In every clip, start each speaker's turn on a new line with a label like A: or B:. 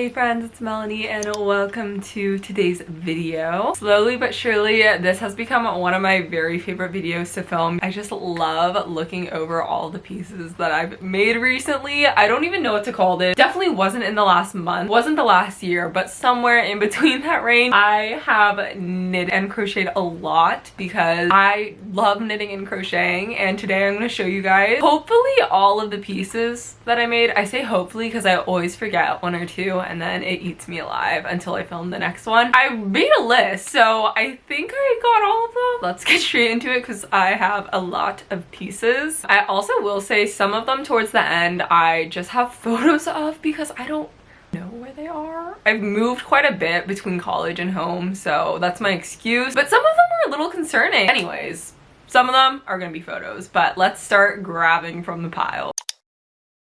A: Hey friends, it's Melanie and welcome to today's video. Slowly but surely, this has become one of my very favorite videos to film. I just love looking over all the pieces that I've made recently. I don't even know what to call this. Definitely wasn't in the last month, wasn't the last year, but somewhere in between that range. I have knitted and crocheted a lot because I love knitting and crocheting, and today I'm going to show you guys hopefully all of the pieces that I made. I say hopefully because I always forget one or two and then it eats me alive until I film the next one. I made a list, so I think I got all of them. Let's get straight into it because I have a lot of pieces. I also will say some of them towards the end I just have photos of because I don't know where they are. I've moved quite a bit between college and home, so that's my excuse, but some of them are a little concerning. Anyways, some of them are gonna be photos, but let's start grabbing from the pile.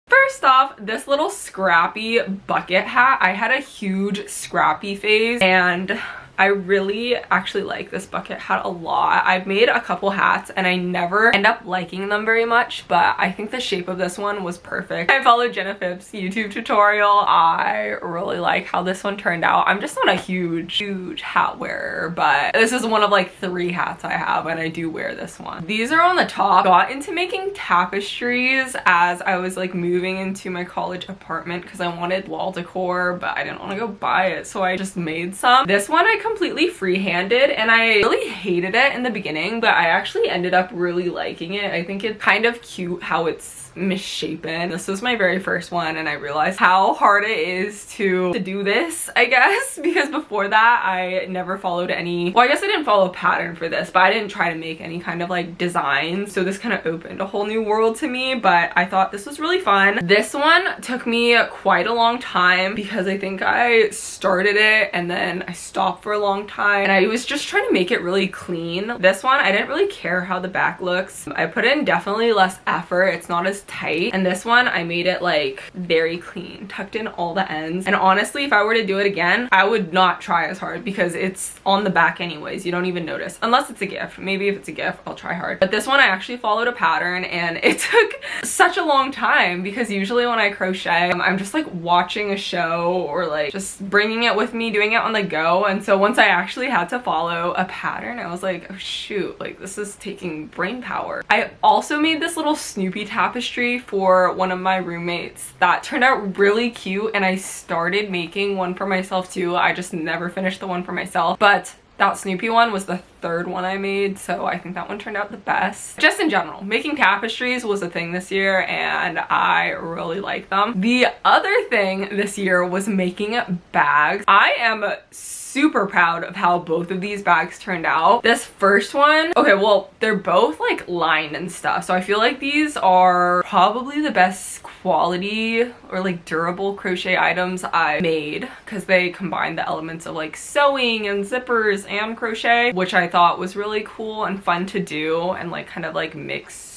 A: First off, this little scrappy bucket hat. I had a huge scrappy phase and I really actually like this bucket hat a lot. I've made a couple hats and I never end up liking them very much, but I think the shape of this one was perfect. I followed Jenna Phipp's YouTube tutorial. I really like how this one turned out. I'm just not a huge hat wearer, but this is one of like 3 hats I have and I do wear this one. These are on the top. Got into making tapestries as I was like moving into my college apartment because I wanted wall decor, but I didn't want to go buy it, so I just made some. This one I completely free-handed and I really hated it in the beginning, but I actually ended up really liking it. I think it's kind of cute how it's misshapen. This was my very first one and I realized how hard it is to do this, I guess, because before that I never followed any, well, I guess I didn't follow a pattern for this, but I didn't try to make any kind of like design, so this kind of opened a whole new world to me, but I thought this was really fun. This one took me quite a long time because I think I started it and then I stopped for a long time and I was just trying to make it really clean. This one I didn't really care how the back looks. I put in definitely less effort. It's not as tight, and this one I made it like very clean, tucked in all the ends, and honestly if I were to do it again I would not try as hard because it's on the back anyways. You don't even notice unless it's a gift. Maybe if it's a gift I'll try hard, but this one I actually followed a pattern and it took such a long time because usually when I crochet I'm just like watching a show or like just bringing it with me, doing it on the go, and so once I actually had to follow a pattern I was like, oh shoot, like this is taking brain power. I also made this little Snoopy tapestry for one of my roommates that turned out really cute, and I started making one for myself too. I just never finished the one for myself, but that Snoopy one was the 3rd one I made, so I think that one turned out the best. Just in general, making tapestries was a thing this year and I really like them. The other thing this year was making bags. I am super proud of how both of these bags turned out. This first one, okay, well, they're both like lined and stuff, so I feel like these are probably the best quality or like durable crochet items I made because they combine the elements of like sewing and zippers and crochet, which I thought was really cool and fun to do and like kind of like mix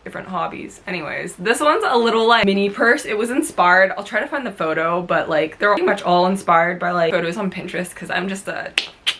A: different hobbies. Anyways, this one's a little like mini purse. It was inspired, I'll try to find the photo, but like they're pretty much all inspired by like photos on Pinterest because I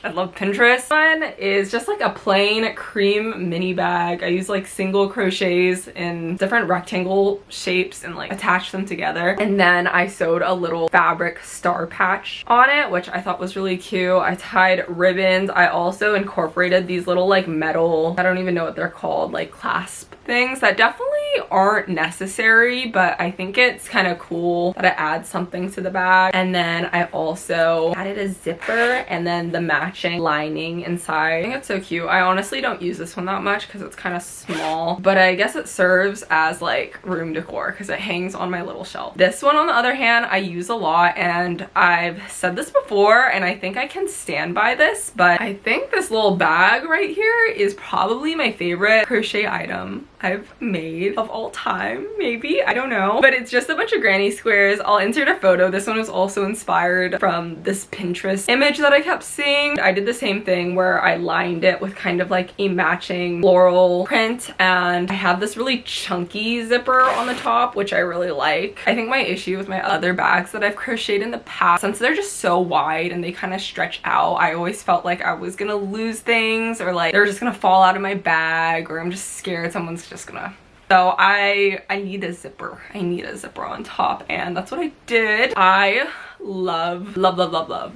A: love Pinterest. One is just like a plain cream mini bag. I use like single crochets in different rectangle shapes and like attach them together, and then I sewed a little fabric star patch on it, which I thought was really cute. I tied ribbons. I also incorporated these little like metal, I don't even know what they're called, like clasp things that definitely aren't necessary, but I think it's kind of cool that it adds something to the bag. And then I also added a zipper and then the matching lining inside. I think it's so cute. I honestly don't use this one that much because it's kind of small, but I guess it serves as like room decor because it hangs on my little shelf. This one on the other hand I use a lot, and I've said this before and I think I can stand by this, but I think this little bag right here is probably my favorite crochet item I've made of all time, maybe, I don't know, but it's just a bunch of granny squares. I'll insert a photo. This one was also inspired from this Pinterest image that I kept seeing. I did the same thing where I lined it with kind of like a matching floral print, and I have this really chunky zipper on the top, which I really like. I think my issue with my other bags that I've crocheted in the past, since they're just so wide and they kind of stretch out, I always felt like I was gonna lose things or like they're just gonna fall out of my bag, or I'm just scared someone's just gonna So I need a zipper. I need a zipper on top, and that's what I did. I love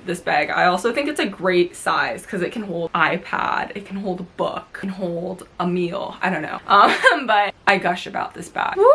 A: this bag. I also think it's a great size because it can hold iPad, it can hold a book, it can hold a meal. I don't know. But I gush about this bag. Woo!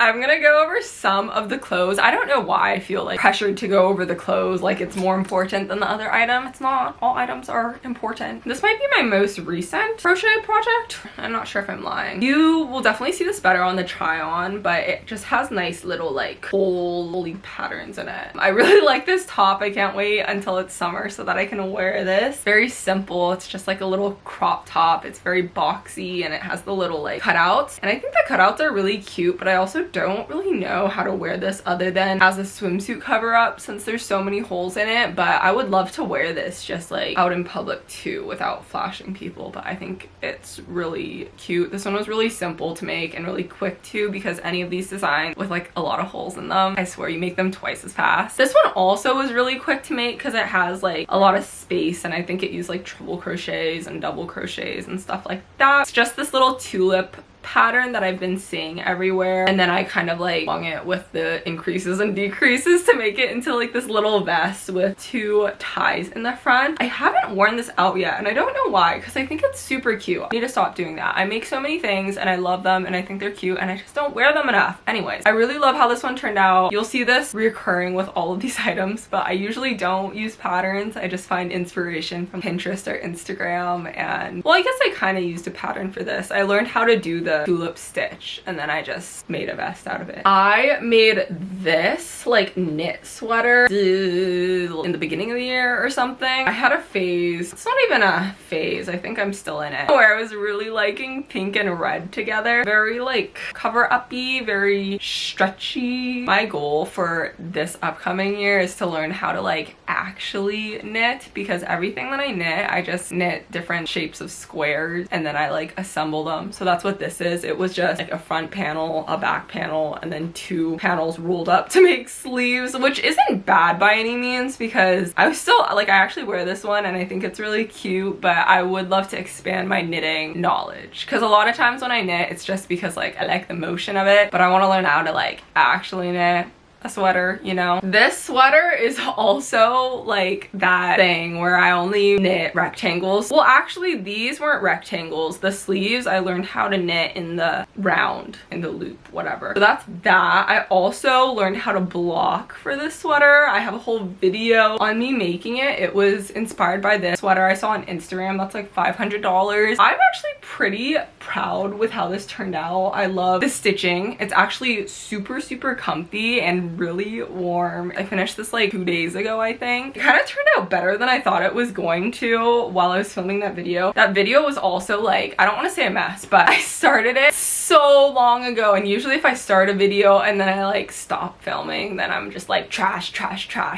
A: I'm gonna go over some of the clothes. I don't know why I feel like pressured to go over the clothes like it's more important than the other item. It's not. All items are important. This might be my most recent crochet project. I'm not sure if I'm lying. You will definitely see this better on the try on, but it just has nice little like holy patterns in it. I really like this top. I can't wait until it's summer so that I can wear this. Very simple. It's just like a little crop top. It's very boxy and it has the little like cutouts, and I think the cutouts are really cute, but I also don't really know how to wear this other than as a swimsuit cover up since there's so many holes in it. But I would love to wear this just like out in public too without flashing people, but I think it's really cute. This one was really simple to make and really quick too, because any of these designs with like a lot of holes in them, I swear you make them twice as fast. This one also was really quick to make because it has like a lot of space, and I think it used like triple crochets and double crochets and stuff like that. It's just this little tulip pattern that I've been seeing everywhere, and then I kind of like hung it with the increases and decreases to make it into like this little vest with two ties in the front. I haven't worn this out yet, and I don't know why, because I think it's super cute. I need to stop doing that. I make so many things and I love them and I think they're cute, and I just don't wear them enough. Anyways, I really love how this one turned out. You'll see this reoccurring with all of these items, but I usually don't use patterns. I just find inspiration from Pinterest or Instagram, and well, I guess I kind of used a pattern for this. I learned how to do the tulip stitch and then I just made a vest out of it. I made this like knit sweater in the beginning of the year or something. I had a phase. It's not even a phase. I think I'm still in it, where I was really liking pink and red together. Very like cover-uppy, very stretchy. My goal for this upcoming year is to learn how to like actually knit, because everything that I knit, I just knit different shapes of squares and then I like assemble them. So that's what this is. It was just like a front panel, a back panel, and then two panels rolled up to make sleeves, which isn't bad by any means, because I was still like, I actually wear this one and I think it's really cute, but I would love to expand my knitting knowledge, because a lot of times when I knit, it's just because like I like the motion of it, but I want to learn how to like actually knit a sweater, you know? This sweater is also like that thing where I only knit rectangles. Well, actually these weren't rectangles. The sleeves I learned how to knit in the round, in the loop, whatever. So that's that. I also learned how to block for this sweater. I have a whole video on me making it. It was inspired by this sweater I saw on Instagram. That's like $500. I'm actually pretty proud with how this turned out. I love the stitching. It's actually super comfy and really warm. I finished this like 2 days ago, I think. It kind of turned out better than I thought it was going to while I was filming that video. That video was also like, I don't want to say a mess, but I started it so long ago, and usually if I start a video and then I like stop filming, then I'm just like trash.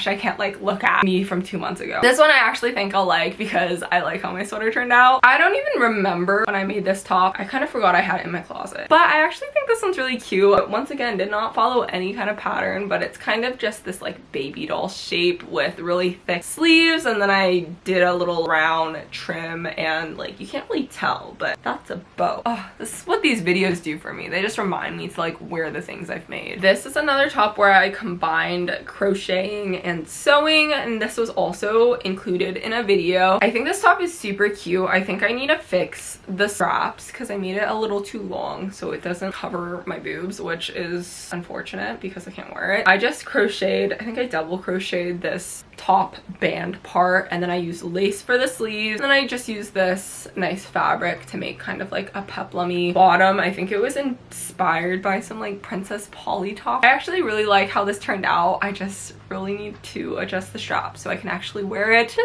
A: I can't like look at me from 2 months ago. This one I actually think I'll like because I like how my sweater turned out. I don't even remember when I made this top. I kind of forgot I had it in my closet, but I actually think this one's really cute. Once again, did not follow any kind of pattern, but it's kind of just this like baby doll shape with really thick sleeves, and then I did a little round trim, and like you can't really tell, but that's a bow. Oh, this is what these videos do for me. They just remind me to like wear the things I've made. This is another top where I combined crocheting and sewing, and this was also included in a video. I think this top is super cute. I think I need to fix the straps because I made it a little too long so it doesn't cover my boobs, which is unfortunate because I can't wear it. I just crocheted, I think I double crocheted this top band part, and then I used lace for the sleeves, and then I just used this nice fabric to make kind of like a peplum-y bottom. I think it was inspired by some like Princess Polly top. I actually really like how this turned out. I just really need to adjust the strap so I can actually wear it.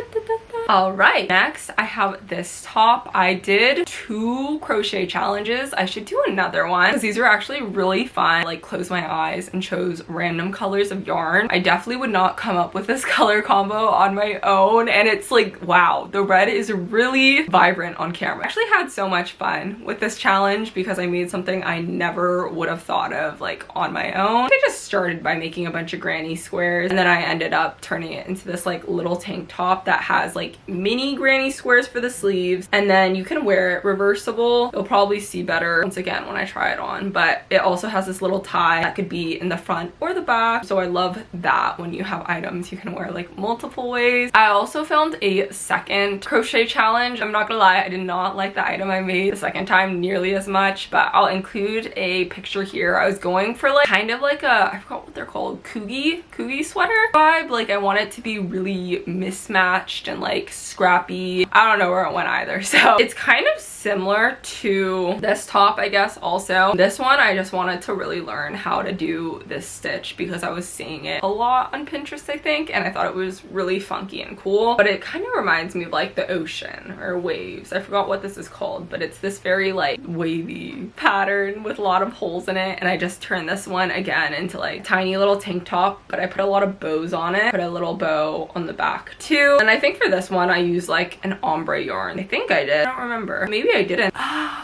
A: All right, next I have this top. I did 2 crochet challenges. I should do another one because these were actually really fun. Like closed my eyes and chose random colors of yarn. I definitely would not come up with this color combo on my own, and it's like, wow, the red is really vibrant on camera. I actually had so much fun with this challenge because I made something I never would have thought of like on my own. I just started by making a bunch of granny squares, and then I ended up turning it into this like little tank top that has like mini granny squares for the sleeves, and then you can wear it reversible. You'll probably see better once again when I try it on, but it also has this little tie that could be in the front or the back. So I love that when you have items you can wear like multiple ways. I also filmed a second crochet challenge. I'm not gonna lie, I did not like the item I made the second time nearly as much, but I'll include a picture here. I was going for like kind of like a, I forgot what they're called, Coogie sweater vibe. Like I want it to be really mismatched and like scrappy. I don't know where it went either. So it's kind of similar to this top, I guess. Also this one, I just wanted to really learn how to do this stitch because I was seeing it a lot on Pinterest, I think, and I thought it was really funky and cool. But it kind of reminds me of like the ocean or waves. I forgot what this is called, but it's this very like wavy pattern with a lot of holes in it. And I just turned this one again into like tiny little tank top, but I put a lot of bows on it. Put a little bow on the back too. And I think for this one I used like an ombre yarn. I think I did. I don't remember. Maybe I didn't.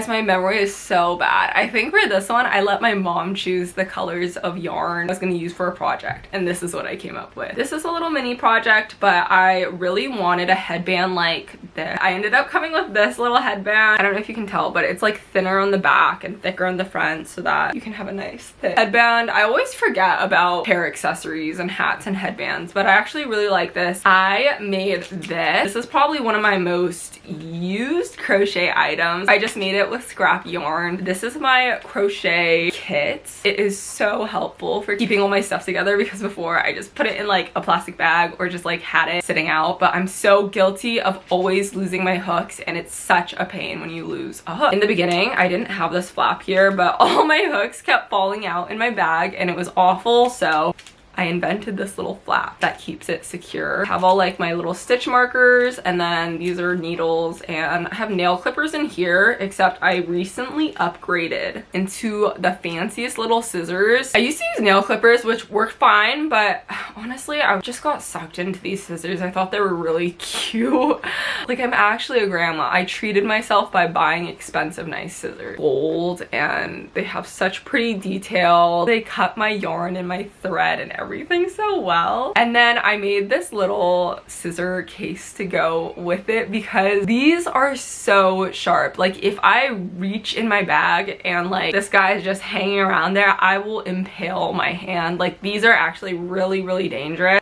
A: My memory is so bad. I think for this one I let my mom choose the colors of yarn I was going to use for a project, and this is what I came up with. This is a little mini project, but I really wanted a headband like this. I ended up coming with this little headband. I don't know if you can tell, but it's like thinner on the back and thicker on the front so that you can have a nice thick headband. I always forget about hair accessories and hats and headbands, but I actually really like this. I made this. This is probably one of my most used crochet items. I just made it with scrap yarn. This is my crochet kit. It is so helpful for keeping all my stuff together because before I just put it in like a plastic bag or just like had it sitting out, but I'm so guilty of always losing my hooks, and it's such a pain when you lose a hook. In the beginning I didn't have this flap here, but all my hooks kept falling out in my bag and it was awful, so I invented this little flap that keeps it secure. I have all like my little stitch markers, and then these are needles, and I have nail clippers in here, except I recently upgraded into the fanciest little scissors. I used to use nail clippers, which worked fine, but honestly I just got sucked into these scissors. I thought they were really cute. Like, I'm actually a grandma. I treated myself by buying expensive nice scissors. Gold, and they have such pretty detail. They cut my yarn and my thread and everything so well. And then I made this little scissor case to go with it because these are so sharp. Like, if I reach in my bag and like this guy is just hanging around there, I will impale my hand. Like, these are actually really, really dangerous.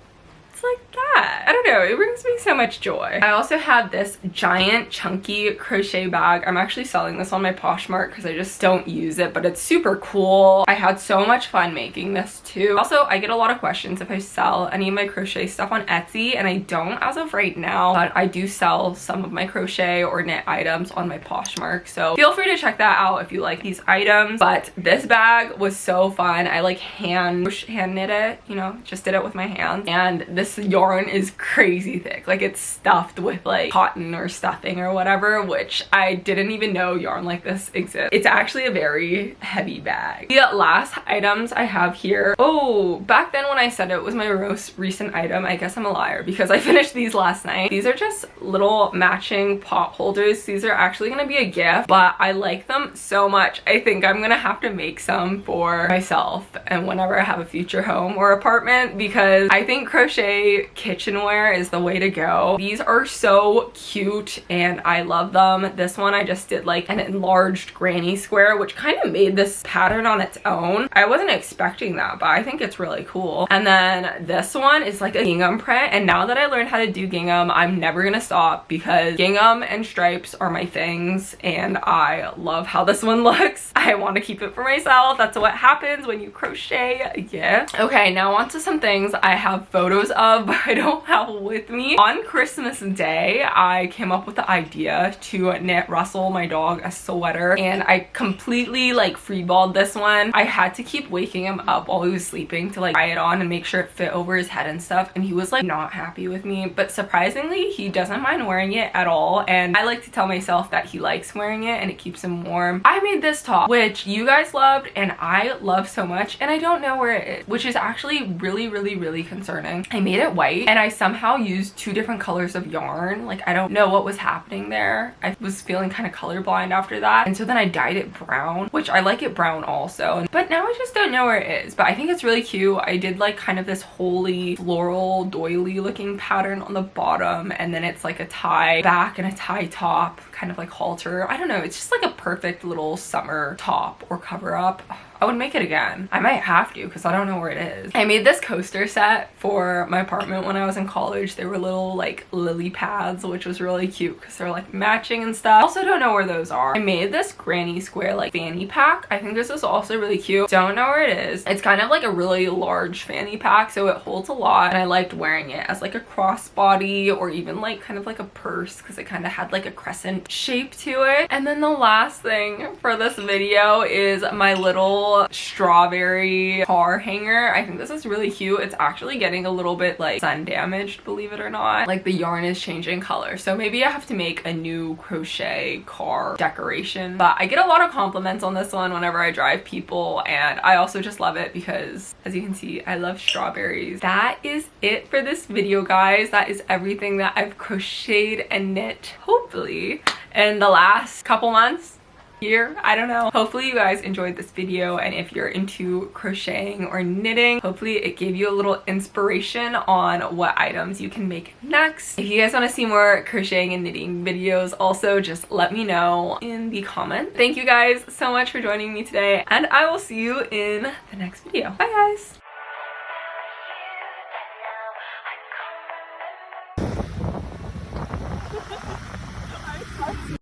A: Like that. I don't know, it brings me so much joy. I also have this giant chunky crochet bag. I'm actually selling this on my Poshmark because I just don't use it, but it's super cool. I had so much fun making this too. Also, I get a lot of questions if I sell any of my crochet stuff on Etsy, and I don't as of right now, but I do sell some of my crochet or knit items on my Poshmark, so feel free to check that out if you like these items. But this bag was so fun. I like hand knit it, you know, just did it with my hands, and this yarn is crazy thick. Like, it's stuffed with like cotton or stuffing or whatever, which I didn't even know yarn like this exists. It's actually a very heavy bag. The last items I have here, oh, back then when I said it was my most recent item, I guess I'm a liar because I finished these last night. These are just little matching pot holders. These are actually gonna be a gift, but I like them so much. I think I'm gonna have to make some for myself and whenever I have a future home or apartment, because I think crochet kitchenware is the way to go. These are so cute and I love them. This one I just did like an enlarged granny square, which kind of made this pattern on its own. I wasn't expecting that, but I think it's really cool. And then this one is like a gingham print, and now that I learned how to do gingham, I'm never gonna stop because gingham and stripes are my things, and I love how this one looks. I want to keep it for myself. That's what happens when you crochet a gift. Okay, now on to some things I have photos of but I don't have with me. On Christmas Day, I came up with the idea to knit Russell, my dog, a sweater, and I completely like freeballed this one. I had to keep waking him up while he was sleeping to like try it on and make sure it fit over his head and stuff, and he was like not happy with me, but surprisingly he doesn't mind wearing it at all, and I like to tell myself that he likes wearing it and it keeps him warm. I made this top, which you guys loved and I love so much, and I don't know where it is, which is actually really, really, really concerning. I made it white and I somehow used 2 different colors of yarn. Like, I don't know what was happening there. I was feeling kind of colorblind after that. And so then I dyed it brown, which I like it brown also. But now I just don't know where it is. But I think it's really cute. I did like kind of this holy floral doily looking pattern on the bottom. And then it's like a tie back and a tie top, kind of like halter. I don't know. It's just like a perfect little summer top or cover up. I would make it again. I might have to because I don't know where it is. I made this coaster set for my apartment when I was in college. They were little like lily pads, which was really cute because they're like matching and stuff. Also don't know where those are. I made this granny square like fanny pack. I think this is also really cute. Don't know where it is. It's kind of like a really large fanny pack, so it holds a lot, and I liked wearing it as like a crossbody or even like kind of like a purse because it kind of had like a crescent shape to it. And then the last thing for this video is my little strawberry car hanger. I think this is really cute. It's actually getting a little bit like sun damaged, believe it or not. Like the yarn is changing color, so maybe I have to make a new crochet car decoration. But I get a lot of compliments on this one whenever I drive people, and I also just love it because, as you can see, I love strawberries. That is it for this video, guys. That is everything that I've crocheted and knit, hopefully, in the last couple months. Year, I don't know. Hopefully you guys enjoyed this video, and if you're into crocheting or knitting, hopefully it gave you a little inspiration on what items you can make next. If you guys want to see more crocheting and knitting videos, also just let me know in the comments. Thank you guys so much for joining me today, and I will see you in the next video. Bye guys.